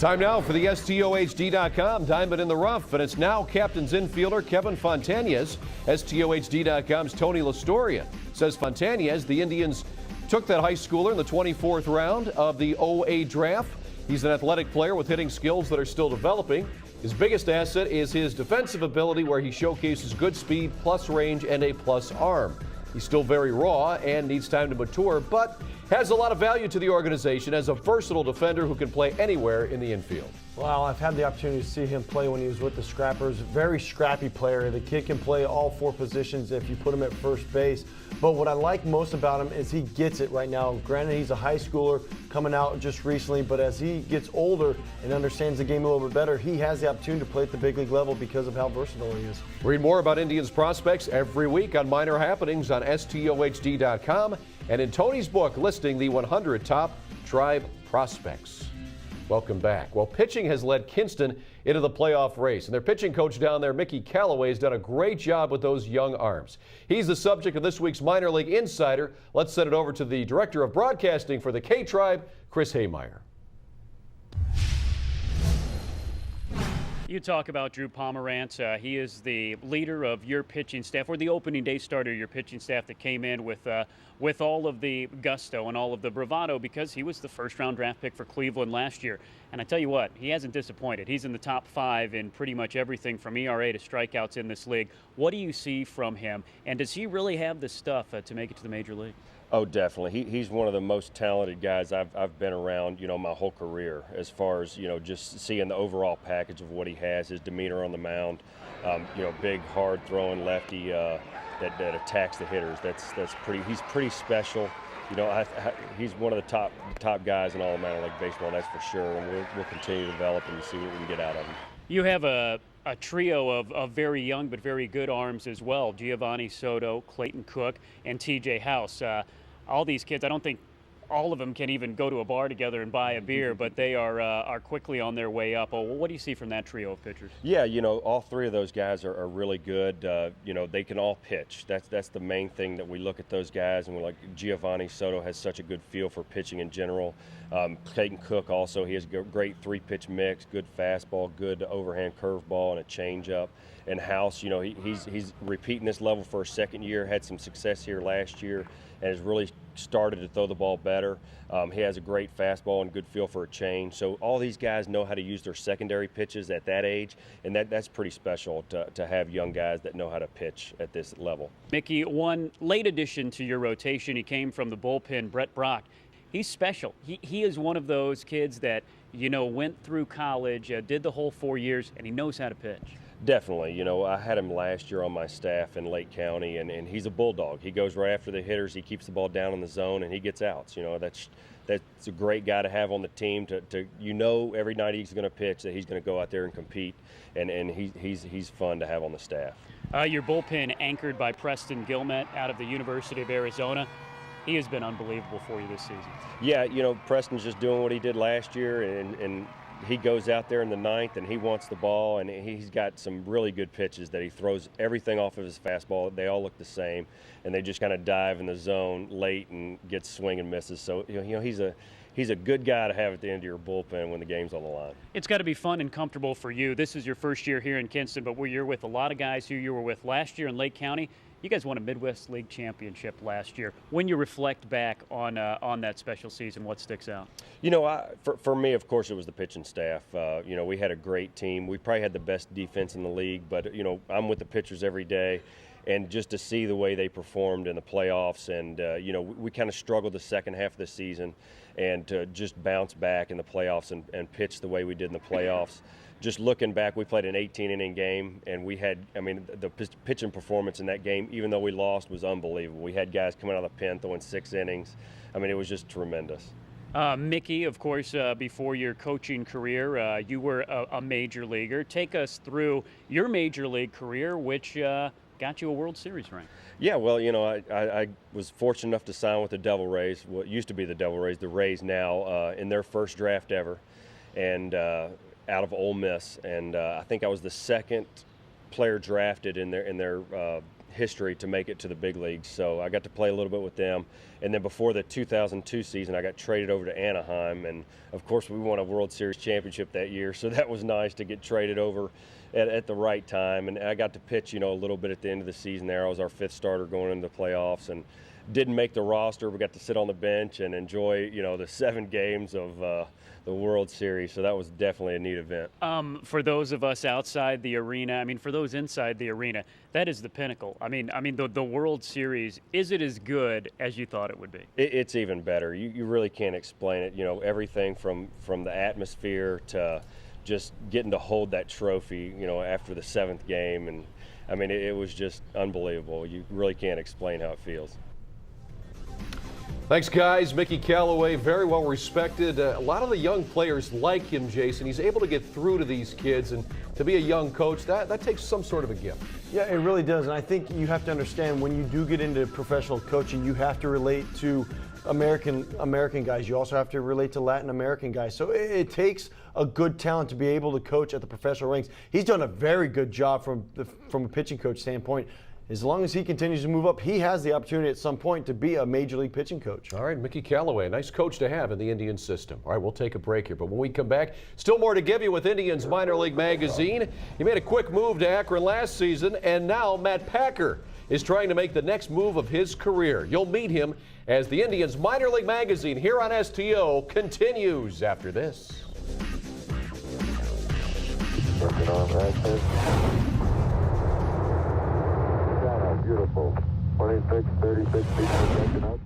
Time now for the STOHD.com Diamond in the Rough, and it's now Captain's infielder Kevin Fontañez. STOHD.com's Tony Lastoria says Fontañez, the Indians took that high schooler in the 24th round of the OA draft. He's an athletic player with hitting skills that are still developing. His biggest asset is his defensive ability, where he showcases good speed, plus range, and a plus arm. He's still very raw and needs time to mature, but has a lot of value to the organization as a versatile defender who can play anywhere in the infield. Well, I've had the opportunity to see him play when he was with the Scrappers. Very scrappy player. The kid can play all four positions if you put him at first base. But what I like most about him is he gets it right now. Granted, he's a high schooler coming out just recently, but as he gets older and understands the game a little bit better, he has the opportunity to play at the big league level because of how versatile he is. Read more about Indians prospects every week on Minor Happenings on STOHD.com and in Tony's book listing the 100 top Tribe prospects. Welcome back. Well, pitching has led Kinston into the playoff race, and their pitching coach down there, Mickey Callaway, has done a great job with those young arms. He's the subject of this week's Minor League Insider. Let's send it over to the Director of Broadcasting for the K-Tribe, Chris Haymeyer. You talk about Drew Pomerantz. He is the leader of your pitching staff, or the opening day starter of your pitching staff that came in with all of the gusto and all of the bravado because he was the first-round draft pick for Cleveland last year. And I tell you what, he hasn't disappointed. He's in the top 5 in pretty much everything from ERA to strikeouts in this league. What do you see from him, and does he really have the stuff to make it to the major league? Oh, definitely. He's one of the most talented guys I've been around, my whole career, as far as, just seeing the overall package of what he has, his demeanor on the mound, big, hard-throwing lefty that attacks the hitters. He's pretty special. He's one of the top guys in all of minor league baseball, that's for sure, and we'll continue to develop and see what we can get out of him. You have a trio of very young but very good arms as well. Giovanni Soto, Clayton Cook, and TJ House. All these kids, I don't think all of them can even go to a bar together and buy a beer, but they are quickly on their way up. Oh, what do you see from that trio of pitchers? Yeah, all 3 of those guys are really good. They can all pitch. That's the main thing that we look at those guys, and we're like, Giovanni Soto has such a good feel for pitching in general. Clayton Cook also, he has a great 3-pitch mix, good fastball, good overhand curveball, and a changeup. And House, he's repeating this level for a second year, had some success here last year, and has really started to throw the ball better. He has a great fastball and good feel for a change. So all these guys know how to use their secondary pitches at that age, and that's pretty special to have young guys that know how to pitch at this level. Mickey, one late addition to your rotation, he came from the bullpen, Brett Brock. He's special. He is one of those kids that, went through college, did the whole 4 years, and he knows how to pitch. Definitely. I had him last year on my staff in Lake County, and he's a bulldog. He goes right after the hitters. He keeps the ball down in the zone, and he gets outs. That's a great guy to have on the team. Every night he's going to pitch, that he's going to go out there and compete, and he's fun to have on the staff. Your bullpen anchored by Preston Gilmet out of the University of Arizona. He has been unbelievable for you this season. Yeah, Preston's just doing what he did last year, and he goes out there in the 9th and he wants the ball, and he's got some really good pitches that he throws everything off of his fastball. They all look the same, and they just kind of dive in the zone late and get swing and misses. So he's a good guy to have at the end of your bullpen when the game's on the line. It's got to be fun and comfortable for you. This is your first year here in Kinston, but you're with a lot of guys who you were with last year in Lake County. You guys won a Midwest League championship last year. When you reflect back on that special season, what sticks out? For me, of course, it was the pitching staff. We had a great team. We probably had the best defense in the league, but, I'm with the pitchers every day. And just to see the way they performed in the playoffs, and, we kind of struggled the second half of the season, and to just bounce back in the playoffs and pitch the way we did in the playoffs. Just looking back, we played an 18-inning game, and we had, the pitching performance in that game, even though we lost, was unbelievable. We had guys coming out of the pen throwing 6 innings. It was just tremendous. Mickey, of course, before your coaching career, you were a major leaguer. Take us through your major league career, which got you a World Series ring. Yeah, well, I was fortunate enough to sign with the Devil Rays, what used to be the Devil Rays, the Rays now, in their first draft ever. And out of Ole Miss, and I think I was the second player drafted in their history to make it to the big leagues. So I got to play a little bit with them. And then before the 2002 season, I got traded over to Anaheim. And, of course, we won a World Series championship that year, so that was nice to get traded over at the right time. And I got to pitch, a little bit at the end of the season there. I was our 5th starter going into the playoffs and didn't make the roster. We got to sit on the bench and enjoy, the 7 games of the World Series. So that was definitely a neat event. For those of us outside the arena, for those inside the arena, that is the pinnacle. The World Series, is it as good as you thought it would be? It's even better. You really can't explain it. Everything from the atmosphere to just getting to hold that trophy, after the 7th game. And it was just unbelievable. You really can't explain how it feels. Thanks, guys. Mickey Callaway, very well respected. A lot of the young players like him, Jason. He's able to get through to these kids, and to be a young coach, that takes some sort of a gift. Yeah, it really does. And I think you have to understand when you do get into professional coaching, you have to relate to American guys. You also have to relate to Latin American guys. So it takes a good talent to be able to coach at the professional ranks. He's done a very good job from a pitching coach standpoint. As long as he continues to move up, he has the opportunity at some point to be a major league pitching coach. All right, Mickey Callaway, a nice coach to have in the Indian system. All right, we'll take a break here, but when we come back, still more to give you with Indians Minor League Magazine. He made a quick move to Akron last season, and now Matt Packer is trying to make the next move of his career. You'll meet him as the Indians Minor League Magazine here on STO continues after this. Working on right there. Beautiful. 26, 36 feet per second up.